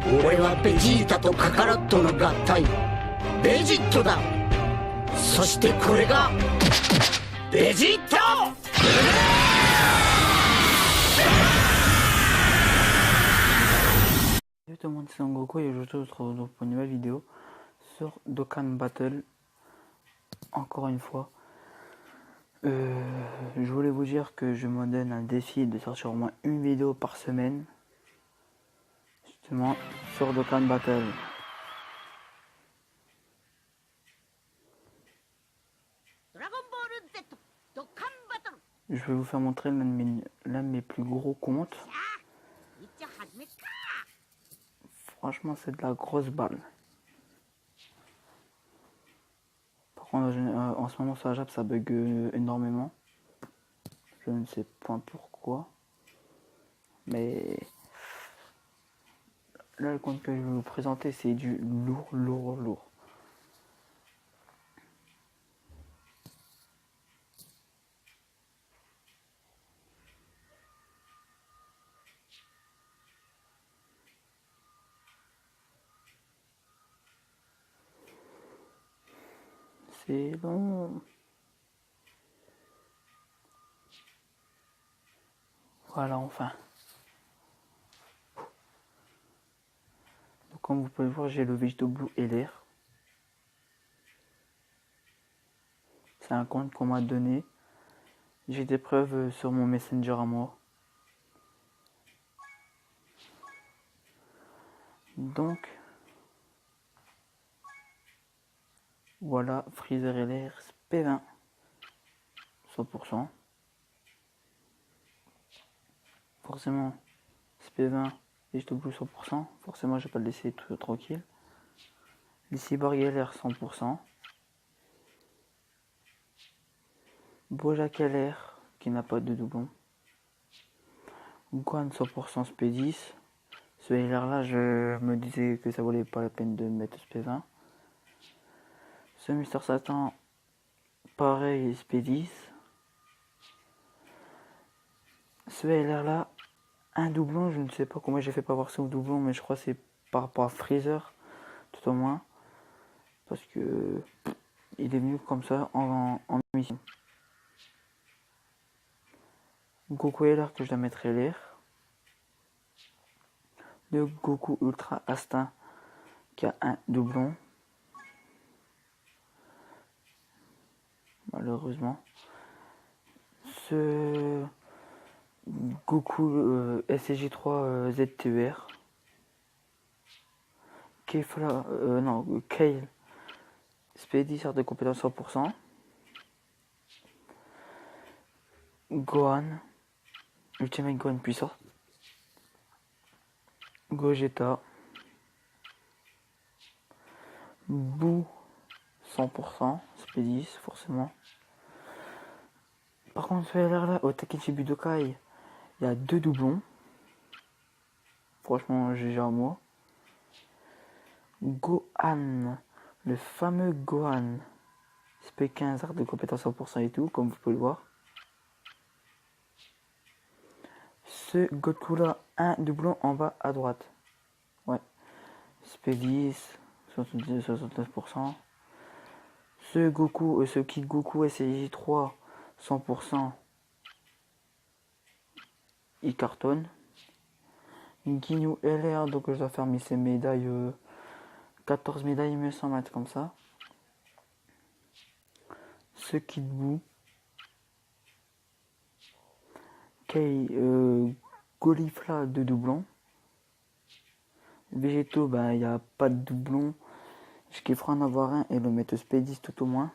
俺はベジータとカカロットの合体ベジットだ。そしてこれがベジット。Salut tout le monde, c'est Son Goku et aujourd'hui on se retrouve pour une nouvelle vidéo sur Dokkan Battle. Encore une fois, je voulais vous dire que je me donne un défi de sortir au moins une vidéo par semaine, justement sur Dokkan Battle. Je vais vous faire montrer l'un de mes plus gros comptes. Franchement, c'est de la grosse balle. Par contre, en ce moment sur la Jap, ça bug énormément. Je ne sais pas pourquoi. Mais là, le compte que je vais vous présenter, c'est du lourd. C'est long. Voilà, enfin. Donc, comme vous pouvez voir, j'ai le Vegetable Blue et l'air. C'est un compte qu'on m'a donné. J'ai des preuves sur mon Messenger à moi. Donc, voilà, Freezer et l'air P20. 100%. Forcément, SP20 et je te blue 100%. Forcément, je vais pas le laisser tout tranquille. Les cyborgs LR 100%. Bojack LR qui n'a pas de doublon. Gohan 100% SP10. Ce LR là, je me disais que ça valait pas la peine de mettre SP20. Ce Mister Satan, pareil SP10. Ce LR là, un doublon, je ne sais pas comment j'ai fait pas avoir son doublon, mais je crois que c'est par rapport à Freezer, tout au moins. Parce que il est venu comme ça en mission. Goku LR que je dois mettre LR. Le Goku Ultra Instinct qui a un doublon. Malheureusement. Ce Goku SCJ3 ZTER. Kale Speedy sort de compétence 100%. Gohan Ultimate Gohan puissant. Gogeta. Boo 100%. Speedy forcément. Par contre, ce LR là, au Takechi Budokai, il y a deux doublons. Franchement, GG à moi. Gohan, le fameux Gohan, SP15 art de compétence 100% et tout, comme vous pouvez le voir. Ce Goku là, un doublon en bas à droite. Ouais. SP10, 69%. Ce Goku, ce Kid Goku SCJ3, 100%. Il cartonne. Ginyu LR, donc je dois faire mes médailles. 14 médailles, il me semble être comme ça. Ce Kid Buu. Golifla de doublon. Végétaux, il n'y a pas de doublon. Je kifferais en avoir un et le mettre SP10 tout au moins.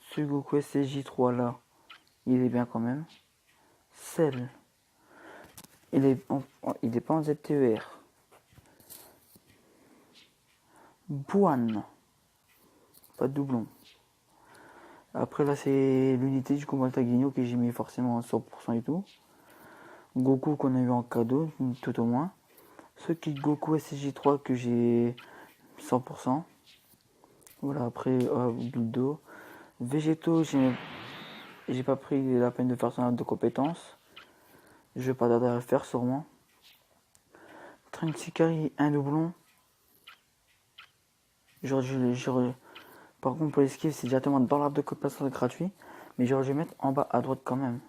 Ce Goku SCJ3 là, il est bien quand même. Cell, il est pas en ZTER. Buan, pas de doublon. Après là c'est l'unité du combattant Guigno que j'ai mis forcément à 100% et tout. Goku qu'on a eu en cadeau, tout au moins. Ce qui Goku SCJ3 que j'ai 100%. Voilà, après Budo. Végétaux, j'ai pas pris la peine de faire son arbre de compétences. Je vais pas tarder à le faire sûrement. Trunks Ikari, un doublon. Par contre, pour l'esquive, c'est directement dans l'arbre de passage gratuit. Mais j'aurais dû mettre en bas à droite quand même.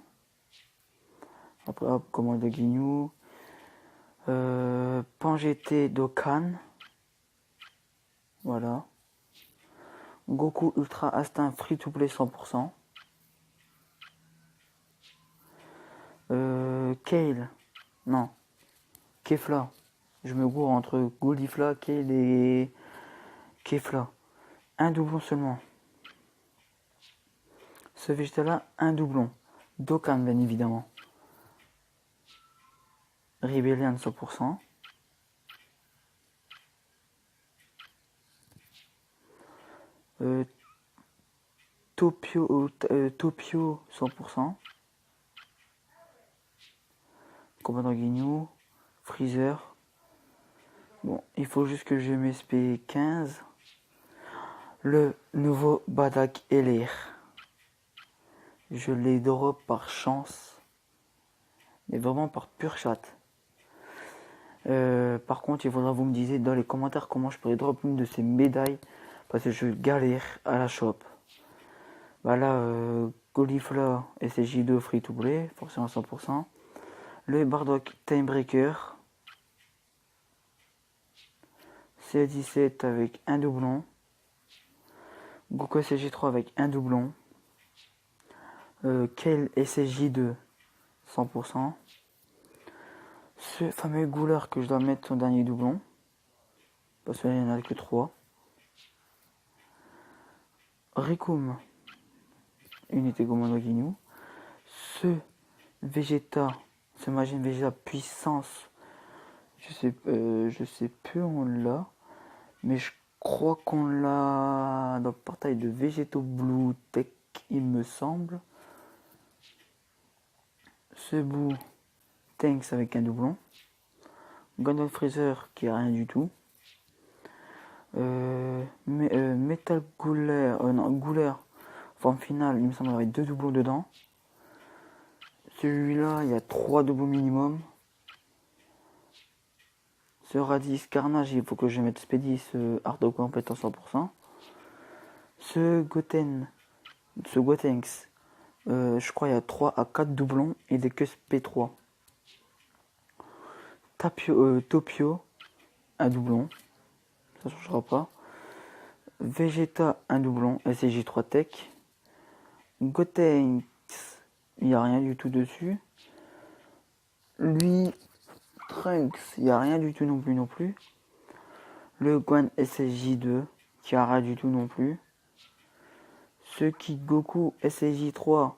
Après, hop, commande de Ginyu. Pangété Dokkan. Voilà. Goku Ultra Instinct Free to Play 100%. Kale. Non. Kefla. Je me gourre entre Goldifla, Kale et Kefla. Un doublon seulement. Ce végétal-là, un doublon. Dokkan, bien évidemment. Rebellion 100%. Topio 100%. Commandant Ginyu. Freezer. Bon, il faut juste que je m'SP 15. Le nouveau Badak Elir. Je les drop par chance. Mais vraiment par pure chatte. Par contre, il faudra que vous me disiez dans les commentaires comment je pourrais drop une de ces médailles. Parce que je galère à la shop. Bah là, Golifla SSJ2 Free to Play, forcément 100%. Le Bardock Timebreaker. C17 avec un doublon. Goku SSJ3 avec un doublon. Kale SSJ2 100%. Ce fameux Gouler que je dois mettre son dernier doublon. Parce qu'il n'y en a que 3. Rikum. Unité Commando Ginyu. Ce Vegeta. Ce Majin Vegeta puissance. Je sais plus où on l'a. Mais je crois qu'on l'a dans le portail de Vegeto Blue Tech, il me semble. Ce bout Tanks avec un doublon. Gundam Freezer qui a rien du tout. Metal Gouler, Gouler, forme finale, il me semble avec 2 doublons dedans. Celui-là, il y a 3 doublons minimum. Ce Radis Carnage, il faut que je mette Speedy, ce Hard compétence 100%. Ce Gotenks, je crois il y a 3 à 4 doublons et des queues P3. Topio, un doublon, ça changera pas. Vegeta, un doublon, SJ3 Tech. Gotenks, il n'y a rien du tout dessus. Lui, Trunks, il n'y a rien du tout non plus. Le Gohan SSJ2, qui a rien du tout non plus. Ce Kid Goku SSJ3,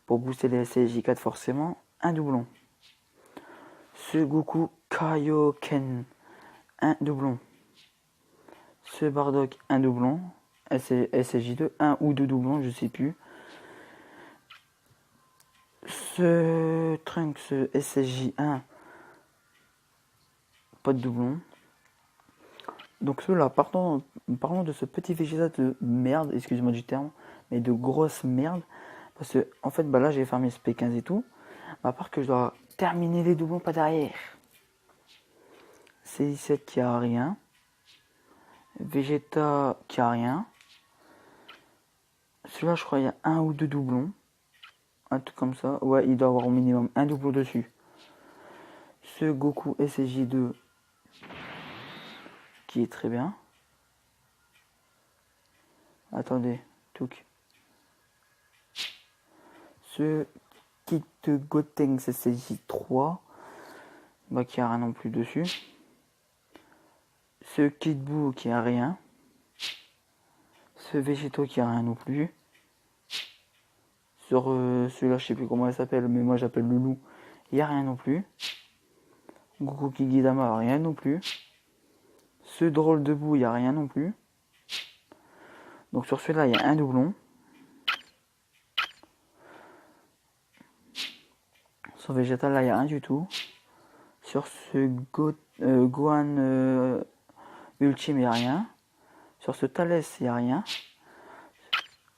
pour booster les SSJ4 forcément, un doublon. Ce Goku Kaioken, un doublon. Ce Bardock, un doublon. SSJ2, un ou 2 doublons, je sais plus. Ce Trunks SSJ1, pas de doublon. Donc ceux-là, parlons de ce petit Vegeta de merde, excusez-moi du terme, mais de grosse merde. Parce que en fait, bah là j'ai fermé ce P15 et tout. À part que je dois terminer les doublons pas derrière. C17 qui a rien. Vegeta qui a rien. Celui-là, je crois il y a 1 ou 2 doublons. Un truc comme ça. Ouais, il doit avoir au minimum un doublon dessus. Ce Goku SSJ2 qui est très bien. Attendez, Touk. Ce Kit Gotenks SSJ3 bah, qui a rien non plus dessus. Ce Kid Buu qui a rien. Ce Végéto qui a rien non plus. Sur celui-là, je sais plus comment elle s'appelle, mais moi j'appelle le loup. Il n'y a rien non plus. Goku Kigidama, rien non plus. Ce drôle de boue, il n'y a rien non plus. Donc sur celui-là, il y a un doublon. Sur Végétal, là, il n'y a rien du tout. Sur ce Gohan Ultime, il n'y a rien. Sur ce Thalès, il n'y a rien.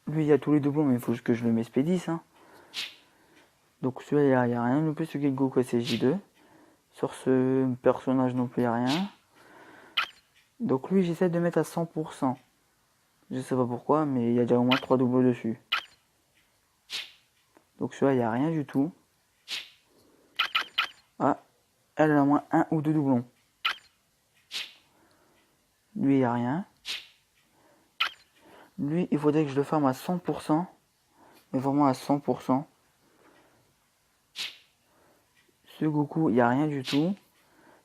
Lui, il y a tous les doublons, mais il faut que je le m'expédie, hein. Donc celui-là, il n'y a rien non plus. Ce Goku SSJ2. Sur ce personnage non plus, il n'y a rien. Donc lui, j'essaie de mettre à 100%. Je sais pas pourquoi, mais il y a déjà au moins 3 doubles dessus. Donc celui-là, il n'y a rien du tout. Ah, elle a au moins 1 ou 2 doublons. Lui, il n'y a rien. Lui, il faudrait que je le farme à 100%. Mais vraiment à 100%. Ce Goku, il n'y a rien du tout.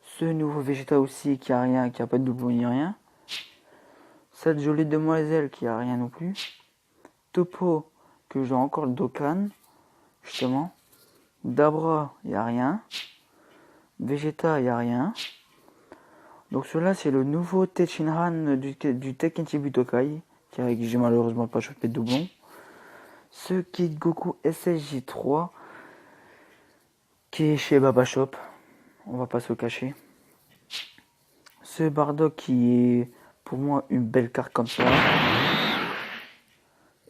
Ce nouveau Vegeta aussi, qui a rien, qui a pas de doublon ni rien. Cette jolie demoiselle qui a rien non plus. Topo, que je dois encore le Dokkan, justement. Dabra, il n'y a rien. Vegeta, il n'y a rien. Donc cela c'est le nouveau Tenshinhan du Tenkaichi Butokai, qui j'ai malheureusement pas chopé de doublon. Ce Kid Goku SSJ3, qui est chez Baba Shop, on va pas se le cacher. Ce Bardock qui est pour moi une belle carte comme ça.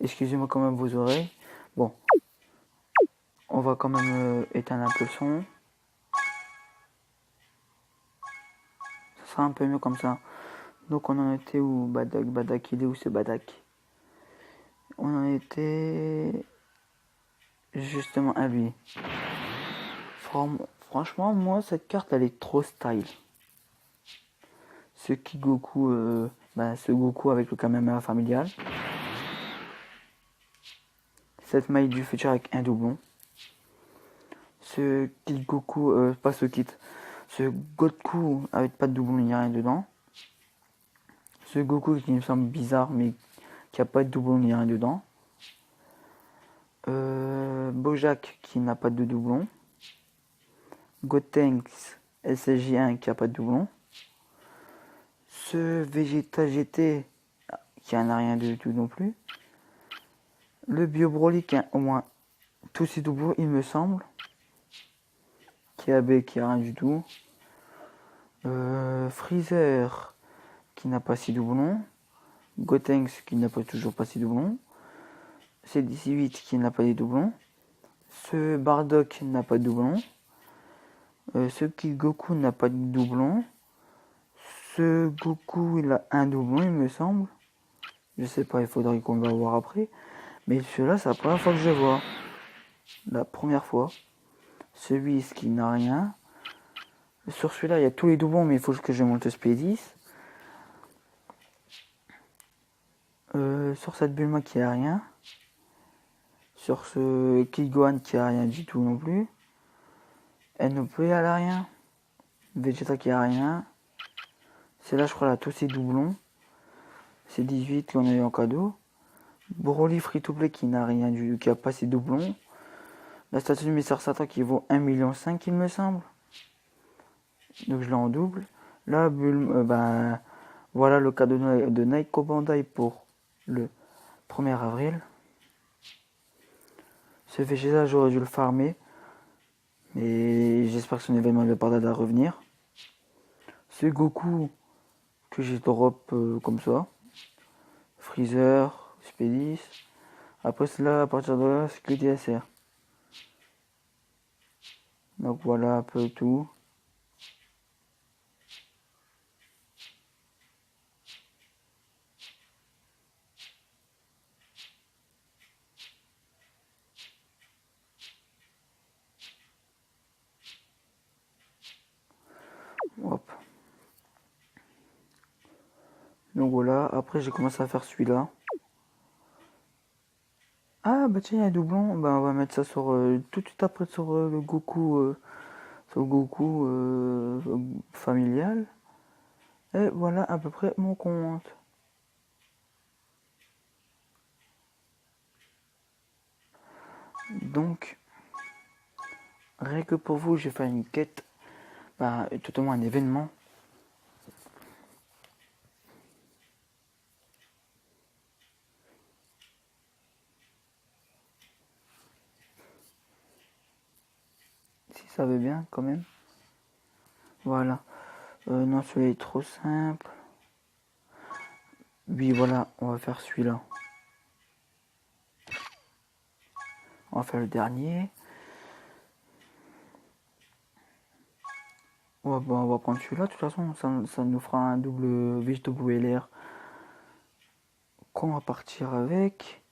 Excusez-moi quand même vos oreilles. Bon, on va quand même éteindre un peu le son. Ça sera un peu mieux comme ça. Donc on en était où? Badak, il est où ce Badak? On en était justement à lui. Franchement, moi cette carte elle est trop style. Ce Kigoku, ce Goku avec le Kamehameha familial. Cette maille du futur avec un doublon. Ce Kid Goku, pas ce kit. Ce Goku avec pas de doublon, il n'y a rien dedans. Ce Goku qui me semble bizarre mais qui a pas de doublon, il n'y a rien dedans. Bojack qui n'a pas de doublon. Gotenks SSJ1 qui a pas de doublon. Ce Vegeta GT qui n'a rien du tout non plus. Le Bio Broly qui a au moins tous ses doublons il me semble. Kiabe qui a rien du tout. Freezer qui n'a pas ses doublons. Gotenks qui n'a pas toujours pas ses doublons. C18 qui n'a pas de doublons. Ce Bardock n'a pas de doublons. Ce Kid Goku n'a pas de doublon. Ce Goku il a un doublon il me semble. Je sais pas, il faudrait qu'on va voir après. Mais celui-là c'est la première fois que je vois. La première fois. Ce Whis qui n'a rien. Sur celui-là il y a tous les doublons mais il faut que je monte le SP10. Sur cette Bulma qui a rien. Sur ce Kid Gohan qui a rien du tout non plus. NOP elle a rien. Vegeta qui a rien. C'est là je crois là tous ces doublons. C'est 18 qu'on a eu en cadeau. Broly Free to Play qui n'a rien qui a pas ses doublons. La statue de Mr Satan qui vaut 1,5 million il me semble. Donc je l'ai en double. Là voilà le cadeau de Naiko Bandai pour le 1er avril. Ce Vegeta j'aurais dû le farmer. Mais j'espère que son événement ne va pas tarder à revenir. Ce Goku que j'ai drop comme ça. Freezer, SP10. Après cela, à partir de là, c'est que DSR. Donc voilà un peu tout. Hop. Donc voilà, après j'ai commencé à faire celui-là. Ah bah tiens, il y a un doublon, bah on va mettre ça sur tout de suite après sur le Goku familial. Et voilà à peu près mon compte. Donc rien que pour vous, j'ai fait une quête, tout au moins un événement. Si ça veut bien quand même. Voilà. Non, celui-là est trop simple. Oui, voilà, on va faire celui-là. On va faire le dernier. on va prendre celui-là, de toute façon, ça nous fera un double Végéto LR qu'on va partir avec.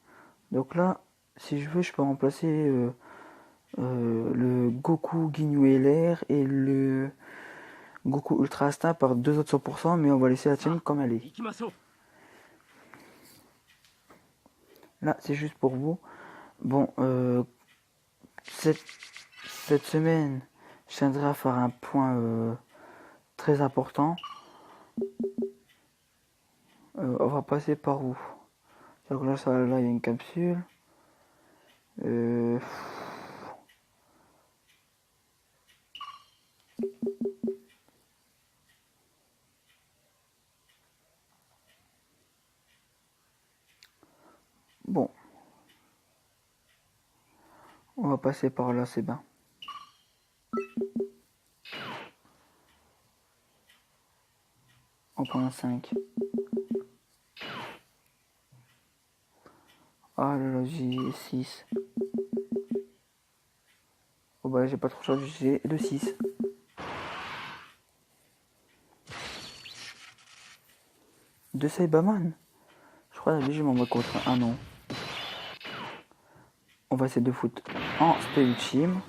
Donc là, si je veux, je peux remplacer le Goku Ginyu LR et le Goku Ultra Instinct par deux autres 100%, mais on va laisser la tienne comme elle est. Là, c'est juste pour vous. Bon, cette semaine, je tiendrai à faire un point très important. On va passer par où? Donc là, là, il y a une capsule. Bon, on va passer par là, c'est bien. On prend un 5. Ah là là, j'ai 6. Oh bah j'ai pas trop choisi, j'ai le 6. De Cyberman. Je crois que je m'en vais contre un non. On va essayer de foutre en Spellchim.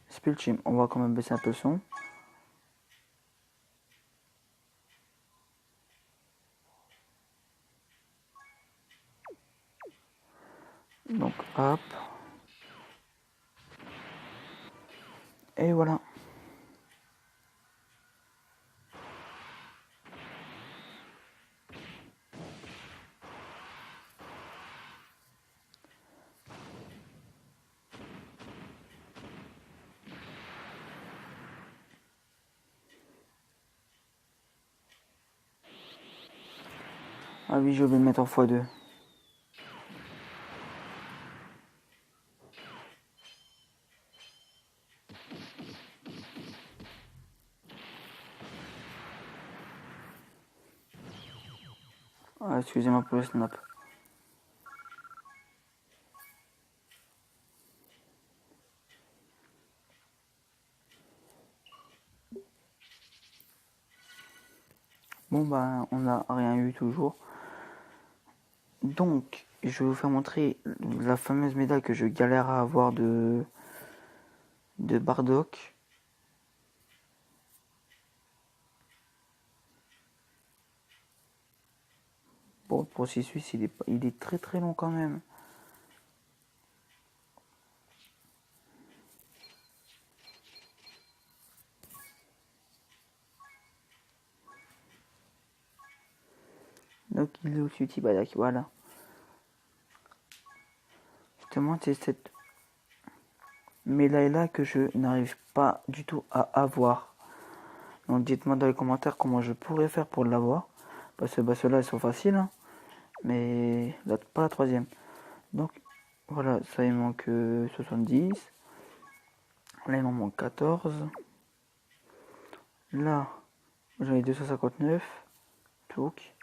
Spellchim, on va quand même baisser un peu le son. Donc hop. Et voilà. Ah oui, je vais le mettre en x2. Ah, excusez-moi pour le snap. Bon bah on n'a rien eu toujours. Donc je vais vous faire montrer la fameuse médaille que je galère à avoir de Bardock. Bon, le processus il est très très long quand même. Donc il est au-dessus de Tibadak, voilà. Justement c'est cette médaille là que je n'arrive pas du tout à avoir. Donc dites-moi dans les commentaires comment je pourrais faire pour l'avoir. Parce que bah, ceux-là ils sont faciles, hein, mais pas la troisième. Donc voilà, ça il manque 70. Là il m'en manque 14. Là j'en ai 259. Touk.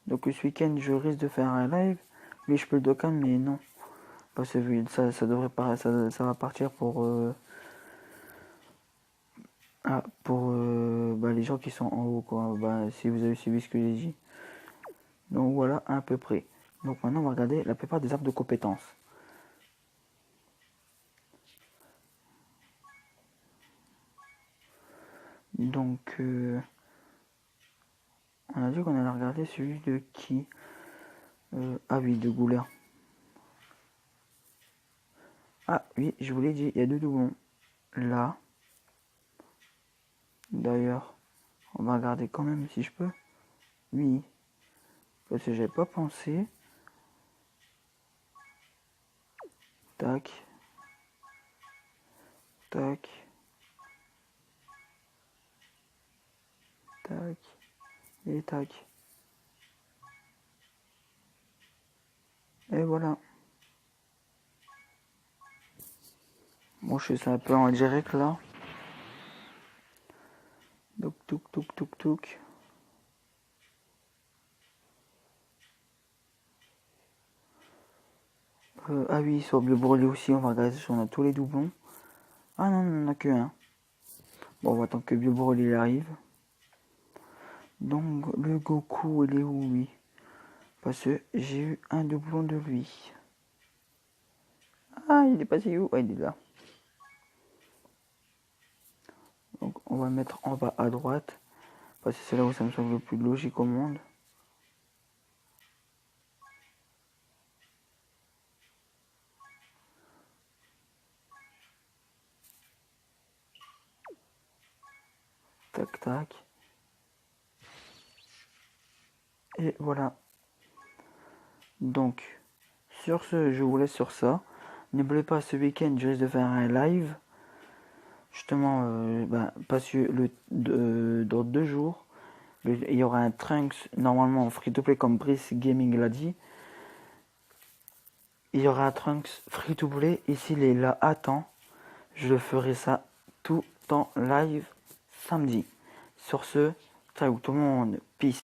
Donc ce week-end je risque de faire un live. Mais je peux le docan mais non. Parce que ça devrait pas, ça va partir pour bah, les gens qui sont en haut quoi. Bah, si vous avez suivi ce que j'ai dit. Donc voilà à peu près. Donc maintenant on va regarder la plupart des arbres de compétences. Donc on a dit qu'on allait regarder celui de qui ah oui, de Gouler. Ah oui, je vous l'ai dit, il y a deux doublons. Là. D'ailleurs, on va regarder quand même si je peux. Oui. Parce que j'avais pas pensé. Tac. Tac. Tac. Et tac. Et voilà. Bon, je fais ça un peu en direct là. Donc, touk, touk, touk, touk. Ah oui, sur Bleu Brûlé aussi, on va regarder si on a tous les doublons. Ah non, on en a que un. Bon, on va attendre que Biobrol il arrive. Donc, le Goku, il est où, lui? Parce que j'ai eu un doublon de lui. Ah, il est passé où? Ah, il est là. Donc, on va mettre en bas à droite. Parce que c'est là où ça me semble le plus logique au monde. Tac, tac. Et voilà. Donc, sur ce, je vous laisse sur ça. N'oubliez pas, ce week-end, je risque de faire un live. Justement, parce que dans 2 jours, il y aura un Trunks, normalement en free-to-play, comme Brice Gaming l'a dit. Il y aura un Trunks free-to-play. Et s'il est là à temps, je ferai ça tout en live samedi. Sur ce, ciao tout le monde. Peace.